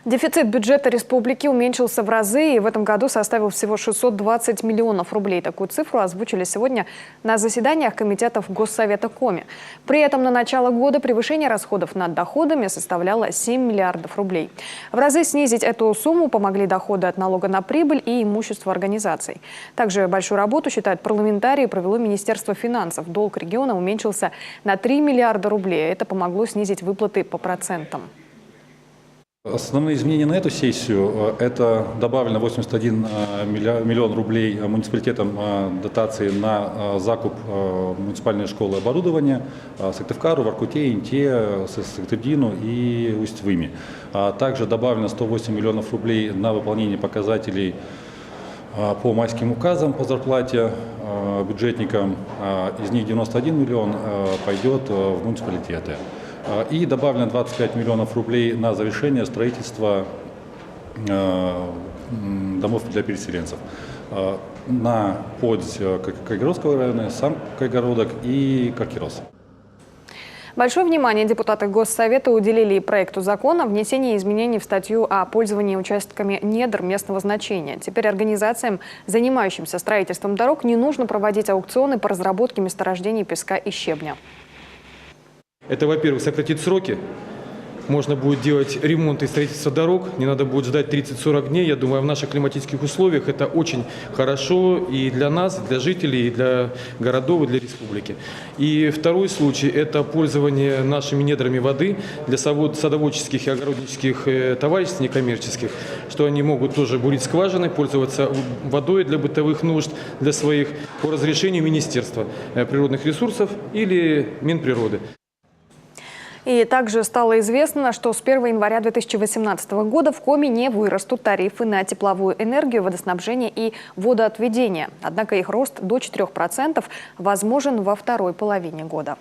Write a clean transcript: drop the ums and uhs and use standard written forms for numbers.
Дефицит бюджета республики уменьшился в разы и в этом году составил всего 620 миллионов рублей. Такую цифру озвучили сегодня на заседаниях комитетов Госсовета Коми. При этом на начало года превышение расходов над доходами составляло 7 миллиардов рублей. В разы снизить эту сумму помогли доходы от налога на прибыль и имущество организаций. Также большую работу, считают парламентарии, провело Министерство финансов. Долг региона уменьшился на 3 миллиарда рублей. Это помогло снизить выплаты по процентам. Основные изменения на эту сессию – это добавлено 81 миллион рублей муниципалитетам дотации на закуп муниципальной школы оборудования Сыктывкару, Воркуте, Инте, Сыктывдину и Усть-Выме. Также добавлено 108 миллионов рублей на выполнение показателей по майским указам по зарплате бюджетникам. Из них 91 миллион пойдет в муниципалитеты. И добавлено 25 миллионов рублей на завершение строительства домов для переселенцев на подсь Кайгородского района, сам Кайгородок и Каркирос. Большое внимание депутаты Госсовета уделили проекту закона о внесении изменений в статью о пользовании участками недр местного значения. Теперь организациям, занимающимся строительством дорог, не нужно проводить аукционы по разработке месторождений песка и щебня. Это, во-первых, сократит сроки. Можно будет делать ремонт и строительство дорог. Не надо будет ждать 30-40 дней. Я думаю, в наших климатических условиях это очень хорошо и для нас, и для жителей, и для городов, и для республики. И второй случай – это пользование нашими недрами воды для садоводческих и огороднических товариществ некоммерческих, что они могут тоже бурить скважины, пользоваться водой для бытовых нужд, для своих, по разрешению Министерства природных ресурсов или Минприроды. И также стало известно, что с 1 января 2018 года в Коми не вырастут тарифы на тепловую энергию, водоснабжение и водоотведение. Однако их рост до 4% возможен во второй половине года.